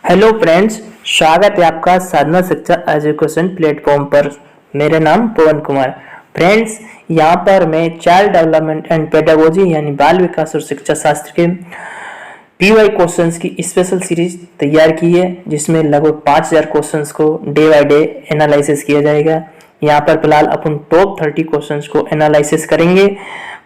Hello friends, स्वागत है आपका साधना शिक्षा एजुकेशन प्लेटफॉर्म पर। मेरा नाम पवन कुमार। फ्रेंड्स, यहाँ पर मैं चाइल्ड डेवलपमेंट एंड पेडागोजी यानी बाल विकास और शिक्षा शास्त्र के पीवाई क्वेश्चंस की स्पेशल सीरीज तैयार की है, जिसमें लगभग 5000 क्वेश्चंस को डे बाय डे एनालिसिस किया जाएगा। यहाँ पर फिलहाल अपन टॉप 30 क्वेश्चंस को एनालिसिस करेंगे।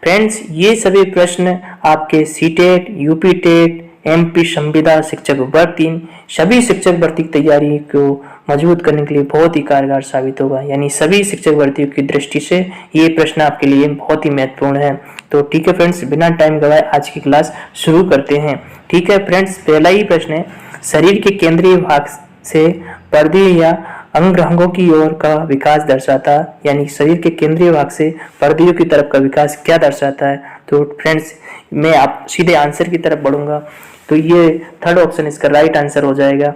फ्रेंड्स, ये सभी प्रश्न आपके सीटेट, यूपी टेट, एमपी संविदा शिक्षक वर्ग 3 सभी शिक्षक भर्ती की तैयारी को मजबूत करने के लिए बहुत ही कारगर साबित होगा। यानी सभी शिक्षक भर्तियों की दृष्टि से ये प्रश्न आपके लिए बहुत ही महत्वपूर्ण है। तो ठीक है फ्रेंड्स, बिना टाइम गवाए आज की क्लास शुरू करते हैं। ठीक है फ्रेंड्स, पहला ही प्रश्न है, शरीर के केंद्रीय भाग से पर्दीय या अंगरंगों की ओर का विकास दर्शाता, यानी शरीर के केंद्रीय भाग से पर्दियों की तरफ का विकास क्या दर्शाता है। तो फ्रेंड्स, मैं आप सीधे आंसर की तरफ बढ़ूंगा, तो ये थर्ड ऑप्शन इसका राइट आंसर हो जाएगा,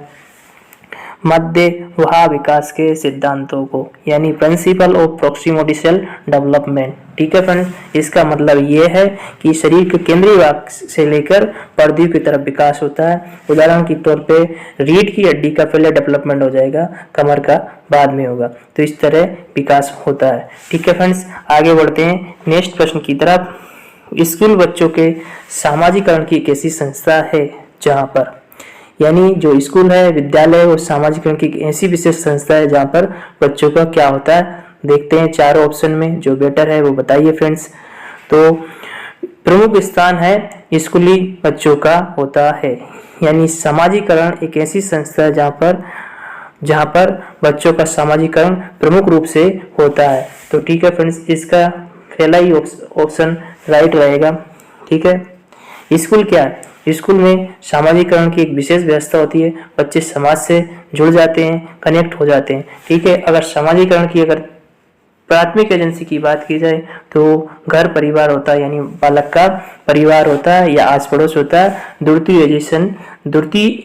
मध्य वहा विकास के सिद्धांतों को, यानी प्रिंसिपल ऑफ प्रॉक्सिमल डेवलपमेंट। ठीक है फ्रेंड्स, इसका मतलब ये है कि शरीर के केंद्रीय भाग से लेकर पर्दियों की तरफ विकास होता है। उदाहरण के तौर पे रीढ़ की हड्डी का पहले डेवलपमेंट हो जाएगा, कमर का बाद में होगा। तो इस तरह विकास होता है। ठीक है फ्रेंड्स, आगे बढ़ते हैं नेक्स्ट प्रश्न की तरफ। स्कूल बच्चों के सामाजिकरण की एक ऐसी संस्था है जहाँ पर, यानी जो स्कूल है, विद्यालय और सामाजिकरण की ऐसी विशेष संस्था है जहाँ पर बच्चों का क्या होता है। देखते हैं चारों ऑप्शन में जो बेटर है वो बताइए फ्रेंड्स। तो प्रमुख स्थान है स्कूली बच्चों का होता है, यानी सामाजिकरण एक ऐसी संस्था है जहाँ पर बच्चों का सामाजिकरण प्रमुख रूप से होता है। तो ठीक है फ्रेंड्स, इसका पहला ही ऑप्शन राइट रहेगा। ठीक है, स्कूल क्या है? स्कूल में सामाजिकरण की एक विशेष व्यवस्था होती है। बच्चे समाज से जुड़ जाते हैं, कनेक्ट हो जाते हैं। ठीक है, अगर सामाजिकरण की अगर प्राथमिक एजेंसी की बात की जाए तो घर परिवार होता है, यानी बालक का परिवार होता है या आस पड़ोस होता है। द्वितीय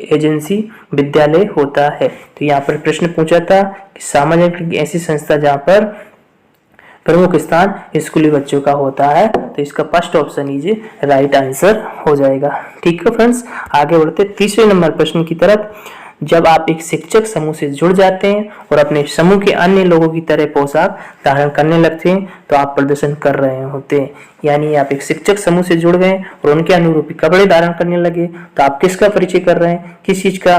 एजेंसी विद्यालय होता है। तो यहाँ पर प्रश्न पूछा था कि सामाजिक ऐसी संस्था जहाँ पर प्रमुख स्थान स्कूली बच्चों का होता है, तो इसका first option is right answer हो जाएगा। ठीक है फ्रेंड्स, आगे बढ़ते तीसरे नंबर प्रश्न की तरफ। जब आप एक शिक्षक समूह से जुड़ जाते हैं और अपने समूह के अन्य लोगों की तरह पोशाक धारण करने लगते हैं तो आप प्रदर्शन कर रहे होते हैं। यानी आप एक शिक्षक समूह से जुड़ गए और उनके अनुरूपी कपड़े धारण करने लगे तो आप किसका परिचय कर रहे हैं, किस चीज का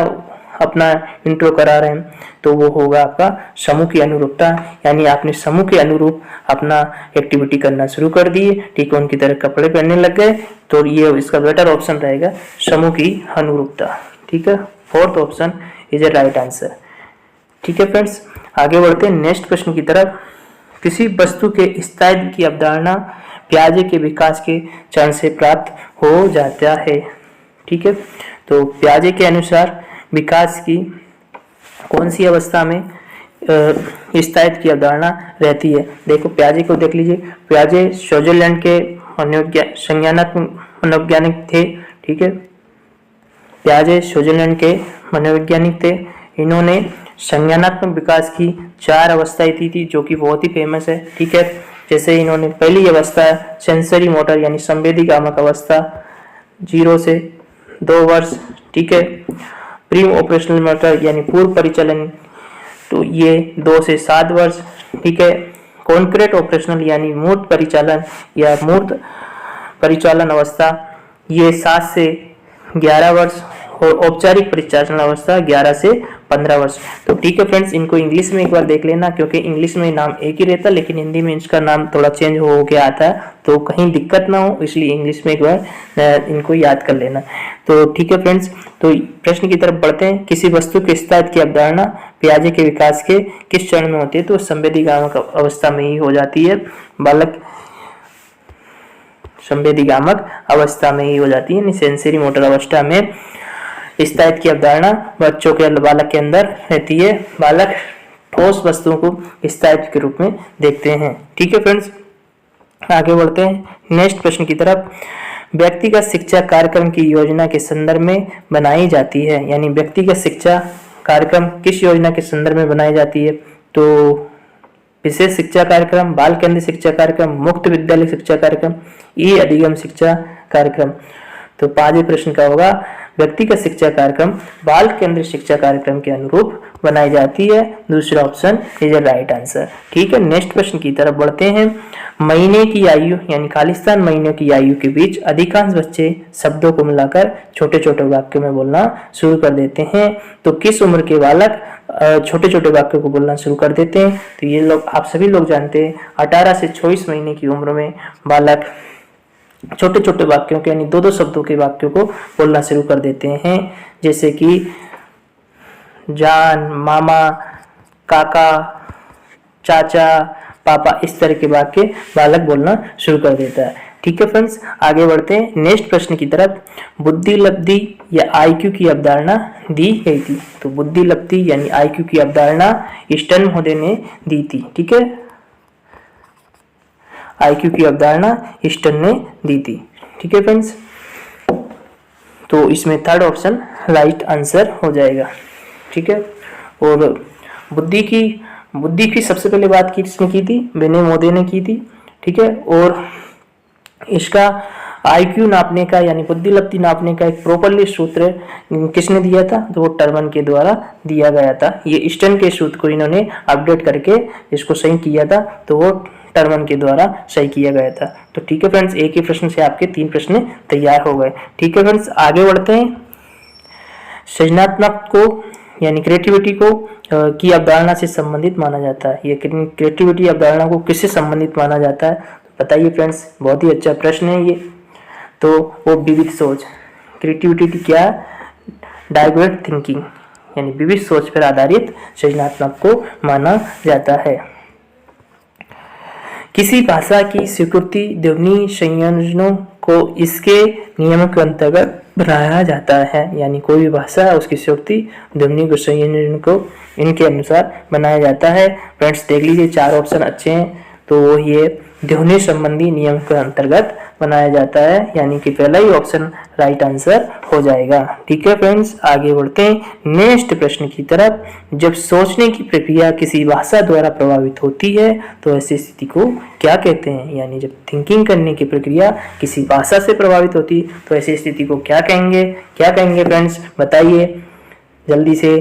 अपना इंट्रो करा रहे हैं, तो वो होगा आपका समूह की अनुरूपता। यानी आपने समूह के अनुरूप अपना एक्टिविटी करना शुरू कर दिए। ठीक है, उनकी तरह कपड़े पहनने लग गए, तो ये इसका बेटर ऑप्शन रहेगा समूह की अनुरूपता। ठीक है, fourth option is a right answer. ठीक है फ्रेंड्स, आगे बढ़ते हैं नेक्स्ट प्रश्न की तरफ। किसी वस्तु के स्थायित्व की अवधारणा प्याजे के विकास के चरण से प्राप्त हो जाता है। ठीक है, तो प्याजे के अनुसार विकास की कौन सी अवस्था में स्थायित्व की अवधारणा रहती है। देखो प्याजे को देख लीजिए। प्याजे स्विट्जरलैंड के मनोवैज्ञानिक थे। ठीक है, प्याजे स्विट्जरलैंड के मनोवैज्ञानिक थे। इन्होंने संज्ञानात्मक विकास की 4 अवस्थाएं थी जो कि बहुत ही फेमस है। ठीक है, जैसे इन्होंने पहली अवस्था सेंसरी मोटर यानी संवेदीगामक अवस्था 0 से 2 वर्ष। ठीक है, प्री ऑपरेशनल मोटर यानी पूर्व परिचालन, तो ये 2 से 7 वर्ष। ठीक है, कॉन्क्रीट ऑपरेशनल यानी मूर्त परिचालन या मूर्त परिचालन अवस्था, ये 7 से 11 वर्ष, और औपचारिक परिचालन अवस्था 11 से 15 वर्ष। तो ठीक है फ्रेंड्स, इनको इंग्लिश में एक बार देख लेना, क्योंकि इंग्लिश में नाम एक ही रहता है लेकिन हिंदी में इसका नाम थोड़ा चेंज हो के आता है, तो कहीं दिक्कत ना हो इसलिए इंग्लिश में एक बार इनको याद कर लेना। तो ठीक है फ्रेंड्स, तो प्रश्न की तरफ बढ़ते हैं। किसी वस्तु के स्थायित्व की अवधारणा प्याजे के विकास के किस चरण में होती है, तो संवेदीगामक अवस्था में ही हो जाती है। बालक संवेदीगामक अवस्था में ही हो जाती है, सेंसरी मोटर अवस्था में स्थायित्व की अवधारणा बच्चों के बालक के अंदर रहती है। बालक ठोस वस्तुओं को स्थायित्व के रूप में देखते हैं। ठीक है फ्रेंड्स, आगे बढ़ते हैं नेक्स्ट प्रश्न की तरफ। व्यक्तिगत शिक्षा कार्यक्रम की योजना के संदर्भ में बनाई जाती है, यानी व्यक्तिगत शिक्षा कार्यक्रम किस योजना के संदर्भ में बनाई जाती है, तो विशेष शिक्षा कार्यक्रम, बाल केंद्रीय शिक्षा कार्यक्रम, मुक्त विद्यालय शिक्षा कार्यक्रम, ई अधिगम शिक्षा कार्यक्रम। तो 5वें प्रश्न का होगा व्यक्तिगत शिक्षा कार्यक्रम बाल केंद्रित शिक्षा कार्यक्रम के अनुरूप बनाई जाती है। दूसरा option is a right answer. ठीक है, नेक्स्ट प्रश्न की तरफ बढ़ते हैं। महीने की आयु यानी खालिस्तान महीनों की आयु के बीच अधिकांश बच्चे शब्दों को मिलाकर छोटे छोटे वाक्यों में बोलना शुरू कर देते हैं। तो किस उम्र के बालक छोटे छोटे वाक्यों को बोलना शुरू कर देते हैं? तो ये लोग आप सभी लोग जानते हैं, 18 से 24 महीने की उम्र में बालक छोटे छोटे वाक्यों के यानी दो दो शब्दों के वाक्यों को बोलना शुरू कर देते हैं, जैसे कि जान, मामा, काका, चाचा, पापा, इस तरह के वाक्य बालक बोलना शुरू कर देता है। ठीक है फ्रेंड्स, आगे बढ़ते हैं नेक्स्ट प्रश्न की तरफ। बुद्धिलब्धि या आईक्यू की अवधारणा दी गई थी। तो बुद्धिलब्धि यानी आईक्यू की अवधारणा स्टर्न महोदय ने दी थी। ठीक है, आईक्यू की अवधारणा स्टर्न ने दी थी। ठीक है फ्रेंड्स, तो इसमें थर्ड ऑप्शन राइट आंसर हो जाएगा। ठीक है, और बुद्धि की सबसे पहले बात किसने की थी? विनय मोदी ने की थी। ठीक है, और इसका आईक्यू नापने का यानी बुद्धिलब्धि नापने का एक प्रॉपरली सूत्र किसने दिया था? तो वो टर्मन के द्वारा दिया गया था। ये स्टर्न के सूत्र को इन्होंने अपडेट करके इसको सही किया था, तो वो टर्मन के द्वारा सही किया गया था। तो ठीक है फ्रेंड्स, एक ही प्रश्न से आपके 3 प्रश्न तैयार हो गए। ठीक है फ्रेंड्स, आगे बढ़ते हैं। सृजनात्मक को यानी क्रिएटिविटी को की अवधारणा से संबंधित माना जाता है। ये क्रिएटिविटी अवधारणा को किससे संबंधित माना जाता है? बताइए फ्रेंड्स, बहुत ही अच्छा प्रश्न है ये। तो वो विविध सोच, क्रिएटिविटी क्या? डाइवर्ट थिंकिंग यानी विविध सोच पर आधारित सृजनात्मक को माना जाता है। किसी भाषा की स्वीकृति ध्वनि संयोजनों को इसके नियमों के अंतर्गत बनाया जाता है। यानी कोई भी भाषा उसकी स्वीकृति ध्वनि को संयोजन को इनके अनुसार बनाया जाता है। फ्रेंड्स देख लीजिए, 4 ऑप्शन अच्छे हैं। तो वो ये ध्वनि संबंधी नियम के अंतर्गत बनाया जाता है, यानी कि पहला ही ऑप्शन राइट आंसर हो जाएगा। ठीक है फ्रेंड्स, आगे बढ़ते हैं नेक्स्ट प्रश्न की तरफ। जब सोचने की प्रक्रिया किसी भाषा द्वारा प्रभावित होती है तो ऐसी स्थिति को क्या कहते हैं? यानी जब थिंकिंग करने की प्रक्रिया किसी भाषा से प्रभावित होती तो ऐसी स्थिति को क्या कहेंगे? क्या कहेंगे फ्रेंड्स, बताइए जल्दी से।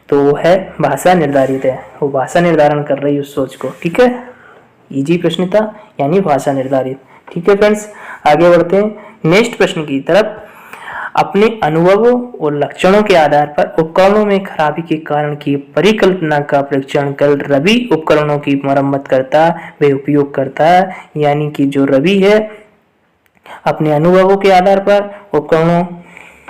तो वो है भाषा निर्धारित है, वो भाषा निर्धारण कर रही है उस सोच को। ठीक है, इजी प्रश्न था, यानी भाषा निर्धारित। ठीक है फ्रेंड्स, आगे बढ़ते हैं नेक्स्ट प्रश्न की तरफ। अपने अनुभवों और लक्षणों के आधार पर उपकरणों में खराबी के कारण की परिकल्पना का परीक्षण कर रवि उपकरणों की मरम्मत करता व उपयोग करता है। यानी कि जो रवि है अपने अनुभवों के आधार पर उपकरणों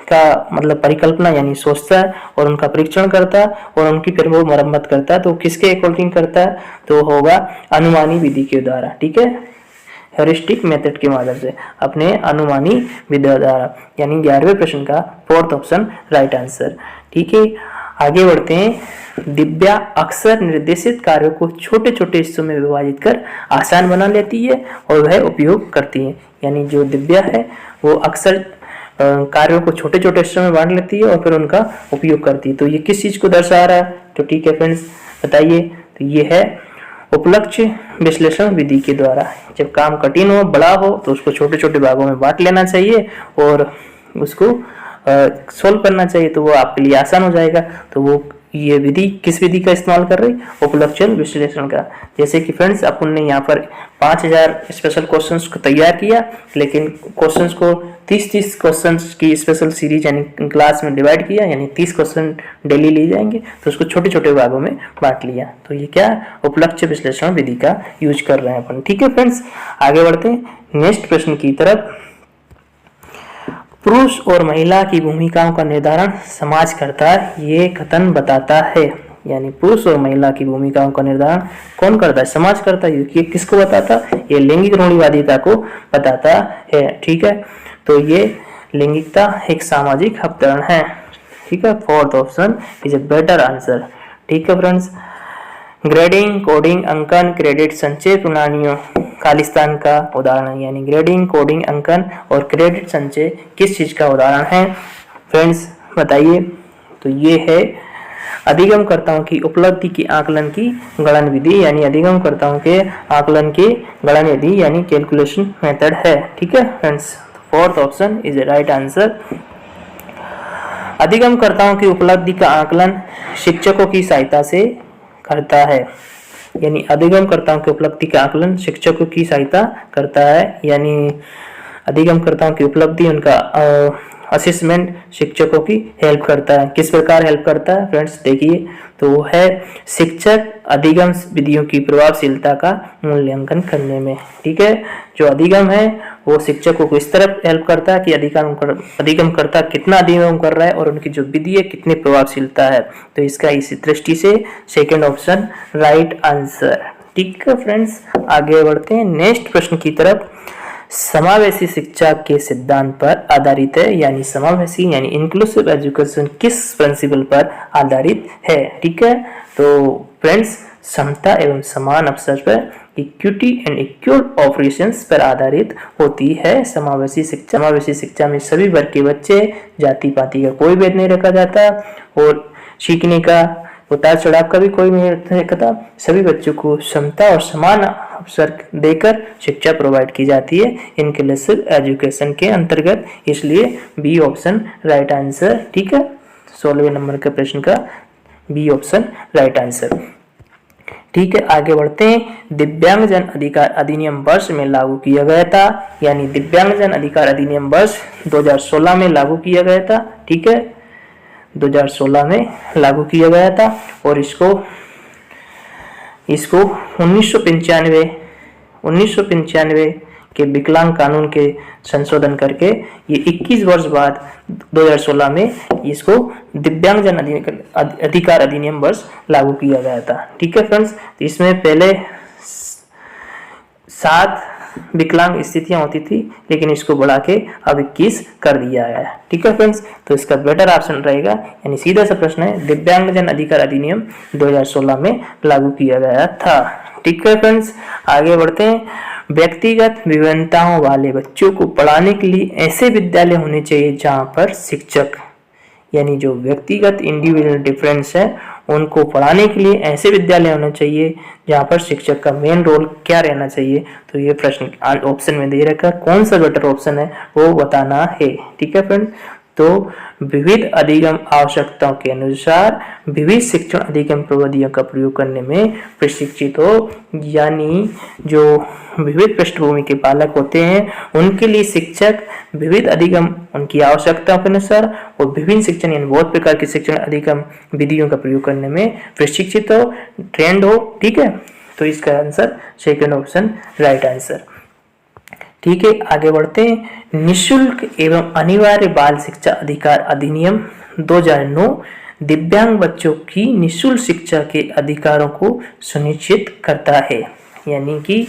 का मतलब परिकल्पना यानी सोचता है और उनका परीक्षण करता है और उनकी फिर वो मरम्मत करता है। तो किसके अकॉर्डिंग करता है? तो होगा अनुमानी विधि के द्वारा। ठीक है, हेरिस्टिक मेथड के माध्यम से, अपने अनुमानी विधि द्वारा, यानी 11वें प्रश्न का 4th ऑप्शन राइट आंसर। ठीक है, आगे बढ़ते हैं। दिव्या अक्सर निर्देशित कार्यों को छोटे छोटे हिस्सों में विभाजित कर आसान बना लेती है और वह उपयोग करती है। यानी जो दिव्या है वो अक्सर कार्यों को छोटे छोटे हिस्सों में बांट लेती है और फिर उनका उपयोग करती है। तो ये किस चीज को दर्शा रहा है? तो ठीक है फ्रेंड्स, बताइए। तो ये है उपलक्ष्य विश्लेषण विधि के द्वारा। जब काम कठिन हो, बड़ा हो, तो उसको छोटे छोटे भागों में बांट लेना चाहिए और उसको सोल्व करना चाहिए, तो वो आपके लिए आसान हो जाएगा। तो वो ये विधि किस विधि का इस्तेमाल कर रही? उपलक्ष्य विश्लेषण का। जैसे कि फ्रेंड्स अपन ने यहाँ पर 5000 स्पेशल क्वेश्चंस को तैयार किया, लेकिन क्वेश्चंस को 30 क्वेश्चंस की स्पेशल सीरीज यानी क्लास में डिवाइड किया, यानी 30 क्वेश्चन डेली लिए जाएंगे, तो उसको छोटे छोटे भागों में बांट लिया। तो ये क्या? उपलक्ष्य विश्लेषण विधि का यूज कर रहे हैं अपन। ठीक है फ्रेंड्स, आगे बढ़ते हैं नेक्स्ट प्रश्न की तरफ। पुरुष और महिला की भूमिकाओं का निर्धारण समाज करता है, ये कथन बताता है। यानी पुरुष और महिला की भूमिकाओं का निर्धारण कौन करता है? समाज करता है। ये किसको बताता? ये लैंगिक रूढ़िवादिता को बताता है। ठीक है, तो ये लैंगिकता एक सामाजिक अवधारण है। ठीक है, 4th option is a better answer. ठीक है फ्रेंड्स, ग्रेडिंग, कोडिंग, अंकन, क्रेडिट संचय प्रणालियों खालिस्तान का उदाहरण। यानी ग्रेडिंग, कोडिंग, अंकन और क्रेडिट संचय किस चीज का उदाहरण है? फ्रेंड्स बताइए। तो ये है अधिगमकर्ताओं की उपलब्धि की आकलन की गणन विधि, यानी अधिगमकर्ताओं के आकलन की गणन विधि यानी कैलकुलेशन मेथड है। ठीक है friends, 4th option is a right answer. अधिगमकर्ताओं की उपलब्धि का आकलन शिक्षकों की सहायता से करता है। यानी अधिगमकर्ताओं की उपलब्धि का आकलन शिक्षकों की सहायता करता है। यानी अधिगमकर्ताओं की उपलब्धि, उनका असेसमेंट शिक्षकों की हेल्प करता है। किस प्रकार हेल्प करता है फ्रेंड्स, देखिए तो वो है शिक्षक अधिगम विधियों की प्रभावशीलता का मूल्यांकन करने में। ठीक है, जो अधिगम है वो शिक्षकों को इस तरफ हेल्प करता है कि अधिगमकर्ता कितना अधिगम कर रहा है और उनकी जो विधि है कितनी प्रभावशीलता है। तो इसका इसी दृष्टि से सेकेंड ऑप्शन राइट आंसर। ठीक है फ्रेंड्स, आगे बढ़ते हैं नेक्स्ट प्रश्न की तरफ। समावेशी शिक्षा के सिद्धांत पर आधारित है। यानी समावेशी यानी इंक्लूसिव एजुकेशन किस प्रिंसिपल पर आधारित है। ठीक है, तो फ्रेंड्स समता एवं समान अवसर पर, इक्विटी एंड इक्वल ऑपरेशंस पर आधारित होती है समावेशी शिक्षा। समावेशी शिक्षा में सभी वर्ग के बच्चे, जाति पाति का कोई भेद नहीं रखा जाता और सीखने का उतार चढ़ाव का भी कोई नहीं रखता। सभी बच्चों को समता और समान अवसर देकर शिक्षा प्रोवाइड की जाती है इंक्लूसिव एजुकेशन के अंतर्गत। इसलिए बी ऑप्शन राइट आंसर। ठीक है, 16वें नंबर के प्रश्न का बी ऑप्शन राइट आंसर। ठीक है, आगे बढ़ते हैं। दिव्यांगजन अधिकार अधिनियम वर्ष में लागू किया गया था। यानी दिव्यांगजन अधिकार अधिनियम वर्ष 2016 में लागू किया गया था। ठीक है, 2016 में लागू किया गया था और इसको 1995 के विकलांग कानून के संशोधन करके ये 21 वर्ष बाद 2016 में इसको दिव्यांगजन अधिकार अधिनियम वर्ष लागू किया गया था। ठीक है फ्रेंड्स, तो इसमें पहले 7 विकलांग स्थितियां होती थी, लेकिन इसको बढ़ा के अब 21 कर दिया गया है। ठीक है फ्रेंड्स, तो इसका बेटर ऑप्शन रहेगा, यानी सीधा सा प्रश्न है दिव्यांगजन अधिकार अधिनियम 2016 में लागू किया गया था। ठीक है फ्रेंड्स, आगे बढ़ते हैं। व्यक्तिगत विभिन्नताओं वाले बच्चों को पढ़ाने के लिए ऐसे विद्यालय होने चाहिए जहां पर शिक्षक, यानी जो व्यक्तिगत इंडिविजुअल डिफरेंस है उनको पढ़ाने के लिए ऐसे विद्यालय होने चाहिए जहां पर शिक्षक का मेन रोल क्या रहना चाहिए। तो ये प्रश्न ऑप्शन में दे रखा, कौन सा बेटर ऑप्शन है वो बताना है। ठीक है फ्रेंड, तो विविध अधिगम आवश्यकताओं के अनुसार विविध शिक्षण अधिगम प्रविधियों का प्रयोग करने में प्रशिक्षित हो। यानी जो विविध पृष्ठभूमि के बालक होते हैं उनके लिए शिक्षक विविध अधिगम उनकी आवश्यकताओं के अनुसार और विभिन्न शिक्षण यानी बहुत प्रकार के शिक्षण अधिगम विधियों का प्रयोग करने में प्रशिक्षित हो, ट्रेंड हो। ठीक है, तो इसका answer second option right answer. ठीक है, आगे बढ़ते हैं। निःशुल्क एवं अनिवार्य बाल शिक्षा अधिकार अधिनियम 2009 दिव्यांग बच्चों की निःशुल्क शिक्षा के अधिकारों को सुनिश्चित करता है। यानी कि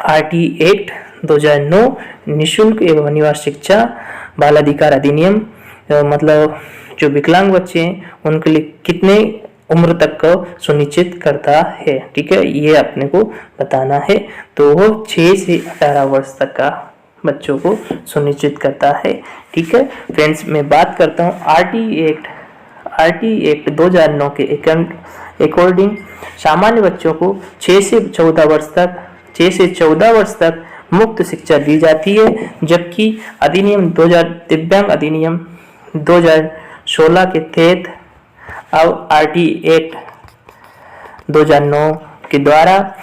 RT एक्ट 2009 निःशुल्क एवं अनिवार्य शिक्षा बाल अधिकार अधिनियम, मतलब जो विकलांग बच्चे हैं उनके लिए कितने उम्र तक को सुनिश्चित करता है। ठीक है, ये अपने को बताना है। तो वो 6 से 18 वर्ष तक का बच्चों को सुनिश्चित करता है। ठीक है फ्रेंड्स, मैं बात करता हूँ RT एक्ट 2009 के अकॉर्डिंग सामान्य बच्चों को 6 से 14 वर्ष तक मुफ्त शिक्षा दी जाती है, जबकि दिव्यांग अधिनियम 2016 के तहत अब RT एक्ट 2009 के द्वारा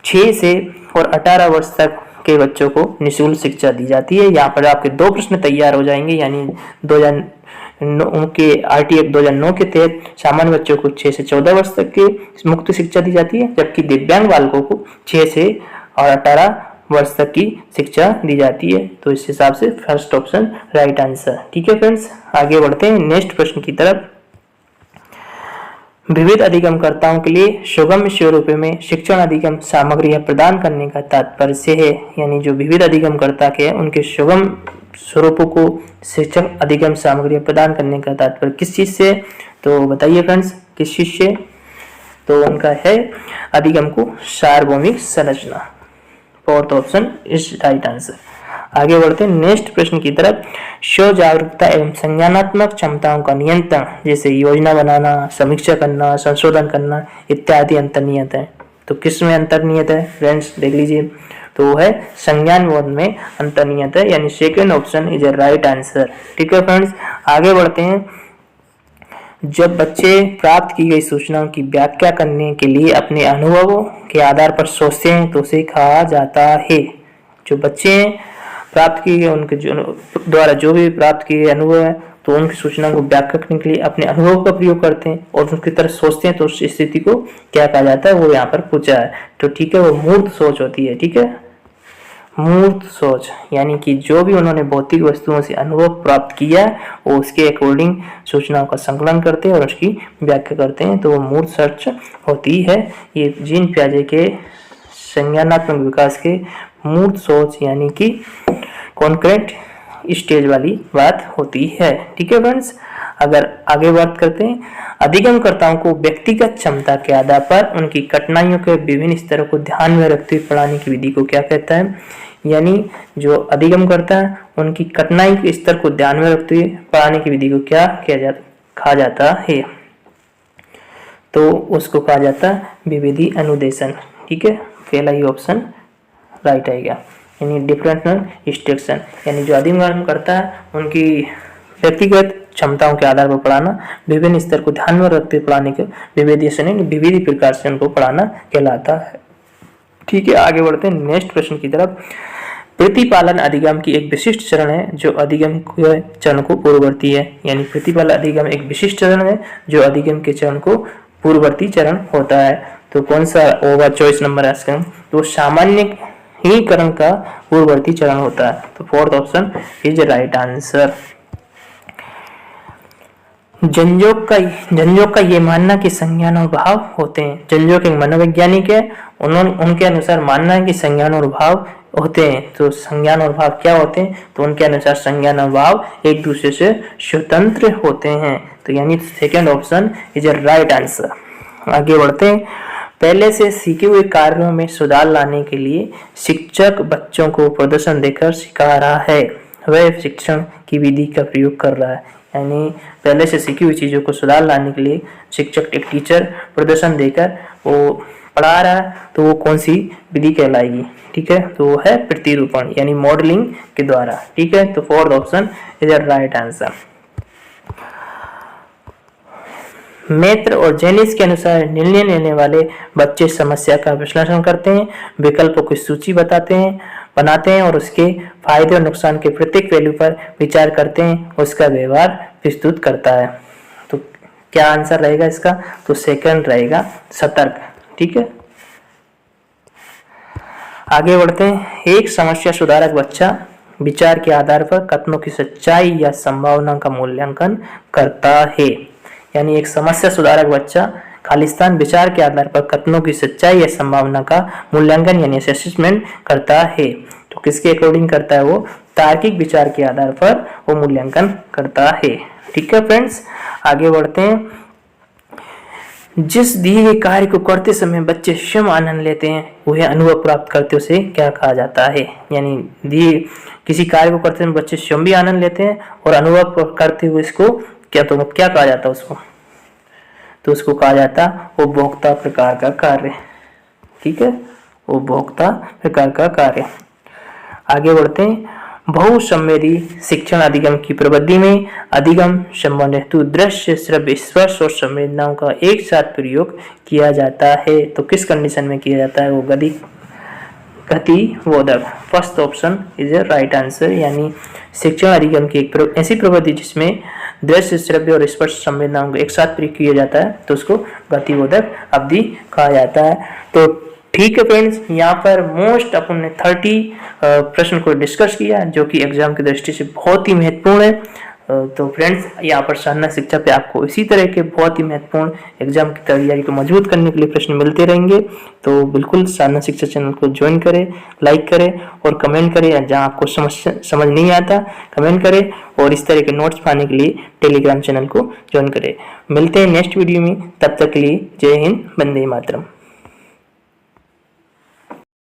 6 से और 18 वर्ष तक के बच्चों को निःशुल्क शिक्षा दी जाती है। यहाँ पर आपके 2 प्रश्न तैयार हो जाएंगे। यानी 2009 के RT एक्ट 2009 के तहत सामान्य बच्चों को 6 से 14 वर्ष तक की मुफ्त शिक्षा दी जाती है, जबकि दिव्यांग बालकों को 6 से और 18 वर्ष तक की शिक्षा दी जाती है। तो इस हिसाब से फर्स्ट ऑप्शन राइट आंसर। ठीक है फ्रेंड्स, आगे बढ़ते हैं नेक्स्ट प्रश्न की तरफ। विविध अधिगमकर्ताओं के लिए सुगम्य स्वरूप में शिक्षण अधिगम सामग्री प्रदान करने का तात्पर्य से है। यानी जो विविध अधिगमकर्ता के हैं उनके सुगम स्वरूपों को शिक्षण अधिगम सामग्री प्रदान करने का तात्पर्य किस चीज से, तो बताइए फ्रेंड्स किस चीज से। तो उनका है अधिगम को सार्वभौमिक संरचना। Fourth option is right answer. आगे बढ़ते हैं नेक्स्ट प्रश्न की तरफ। स्व जागरूकता एवं संज्ञानात्मक क्षमताओं का नियंत्रण, जैसे योजना बनाना, समीक्षा करना, संशोधन करना इत्यादि अंतर्निहित है। तो किस में अंतर्निहित है फ्रेंड्स, देख लीजिए। तो वो है संज्ञान बोध में अंतर्निहित है, यानी second option is a right answer. ठीक है फ्रेंड्स, आगे बढ़ते हैं। जब बच्चे प्राप्त की गई सूचनाओं की व्याख्या करने के लिए अपने अनुभवों के आधार पर सोचते हैं तो उसे कहा जाता है। जो बच्चे प्राप्त किए उनके द्वारा जो भी प्राप्त किए अनुभव है तो उनकी सूचना को व्याख्या करने के लिए अपने अनुभव का प्रयोग करते हैं और उनकी तरह सोचते हैं तो उस स्थिति को क्या कहा जाता है, वो यहाँ पर पूछा है। तो ठीक है, वो मूर्त सोच होती है। ठीक है, मूर्त सोच यानी कि जो भी उन्होंने भौतिक वस्तुओं से अनुभव प्राप्त किया वो उसके अकॉर्डिंग सूचनाओं का संकलन करते हैं और उसकी व्याख्या करते हैं, तो वो मूर्त सोच होती है। ये जीन पियाजे के संज्ञानात्मक विकास के मूर्त सोच यानी कि कॉन्क्रीट स्टेज वाली बात होती है। ठीक है फ्रेंड्स, अगर आगे बात करते हैं, अधिगमकर्ताओं को व्यक्तिगत क्षमता के आधार पर उनकी कठिनाइयों के विभिन्न स्तरों को ध्यान में रखते हुए पढ़ाने की विधि को क्या कहता है, यानी जो अधिगमकर्ता है उनकी कठिनाई के स्तर को ध्यान में रखते हुए पढ़ाने की विधि को क्या कहा जाता है, तो उसको कहा जाता है विविधि अनुदेशन। ठीक है, पहला ही ऑप्शन राइट आएगा, यानी डिफरेंशियल इंस्ट्रक्शन, यानी जो अधिगम करता है उनकी व्यक्तिगत क्षमताओं के आधार पर पढ़ाना, विभिन्न स्तर को ध्यान में रखते पढ़ाने के विविध प्रकार से उनको पढ़ाना कहलाता है। ठीक है, आगे बढ़ते हैं नेक्स्ट प्रश्न की तरफ। प्रतिपालन अधिगम की एक विशिष्ट चरण है जो अधिगम के चरण को पूर्ववर्ती है, यानी प्रतिपालन अधिगम एक विशिष्ट चरण है जो अधिगम के चरण को पूर्ववर्ती चरण होता है। तो कौन सा होगा चॉइस नंबर है इसका, तो सामान्यीकरण का पूर्ववर्ती चरण होता है, तो fourth option is right answer. जंजोग का ये मानना कि संज्ञान और भाव होते हैं। जंजोग एक मनोवैज्ञानिक है, उनके अनुसार मानना है कि संज्ञान और भाव होते हैं। तो संज्ञान और भाव क्या होते हैं, तो उनके अनुसार संज्ञान और भाव एक दूसरे से स्वतंत्र होते हैं, तो यानी second option is a right answer. आगे बढ़ते हैं। पहले से सीखे हुए कार्यों में सुधार लाने के लिए शिक्षक बच्चों को प्रदर्शन देकर सिखा रहा है, वह शिक्षण की विधि का प्रयोग कर रहा है, यानी पहले से सीखी हुई चीजों को सुधार लाने के लिए शिक्षक एक टीचर प्रदर्शन देकर वो पढ़ा रहा है, तो वो कौन सी विधि कहलाएगी। ठीक है, तो वो है प्रतिरूपण यानी मॉडलिंग के द्वारा। ठीक है, तो fourth option is the right answer. मैत्र और जेनिस के अनुसार निर्णय लेने वाले बच्चे समस्या का विश्लेषण करते हैं, विकल्पों की सूची बनाते हैं और उसके फायदे और नुकसान के प्रत्येक पहलू पर विचार करते हैं, उसका व्यवहार प्रस्तुत करता है। तो क्या आंसर रहेगा इसका, तो सेकंड रहेगा सतर्क। ठीक है, आगे बढ़ते हैं। एक समस्या सुधारक बच्चा विचार के आधार पर कथनों की सच्चाई या संभावना का मूल्यांकन करता है, यानी एक समस्या सुधारक बच्चा खालिस्तान विचार के आधार पर कथनों की सच्चाई या संभावना का मूल्यांकन यानी असेसमेंट करता है। तो किसके अकॉर्डिंग करता है, वो तार्किक विचार के आधार पर वो मूल्यांकन करता है। ठीक है फ्रेंड्स, आगे बढ़ते हैं। जिस दिए गए कार्य को करते समय बच्चे स्वयं आनंद लेते हैं वह अनुभव प्राप्त करते उसे क्या कहा जाता है, यानी दिए किसी कार्य को करते समय बच्चे स्वयं भी आनंद लेते हैं और अनुभव करते हुए इसको क्या कहा जाता है उसको, तो उसको कहा जाता उपभोक्ता प्रकार का कार्य। ठीक है, उपभोक्ता प्रकार का कार्य। आगे बढ़ते हैं। बहुसंवेदी शिक्षण अधिगम की प्रवृत्ति में अधिगम संबंध हेतु दृश्य, श्रव्य, स्पर्श और संवेदनाओं का एक साथ प्रयोग किया जाता है, तो किस कंडीशन में किया जाता है, वो गतिबोधक। First option is a right answer, यानी शिक्षण अधिगम की एक ऐसी प्रवृत्ति जिसमें दृश्य, श्रव्य और स्पर्श संवेदनाओं को एक साथ प्रयोग किया जाता है तो उसको गतिबोधक अवधि कहा जाता है। तो ठीक है फ्रेंड्स, यहाँ पर मोस्ट अपन ने 30 प्रश्न को डिस्कस किया जो कि एग्जाम की दृष्टि से बहुत ही महत्वपूर्ण है। तो फ्रेंड्स, यहाँ पर साधना शिक्षा पे आपको इसी तरह के बहुत ही महत्वपूर्ण एग्जाम की तैयारी को मजबूत करने के लिए प्रश्न मिलते रहेंगे। तो बिल्कुल साधना शिक्षा चैनल को ज्वाइन करें, लाइक करें और कमेंट करें। जहाँ आपको समझ नहीं आता कमेंट करें और इस तरह के नोट्स पाने के लिए टेलीग्राम चैनल को ज्वाइन करें। मिलते हैं नेक्स्ट वीडियो में, तब तक के लिए जय हिंद, वंदे मातरम।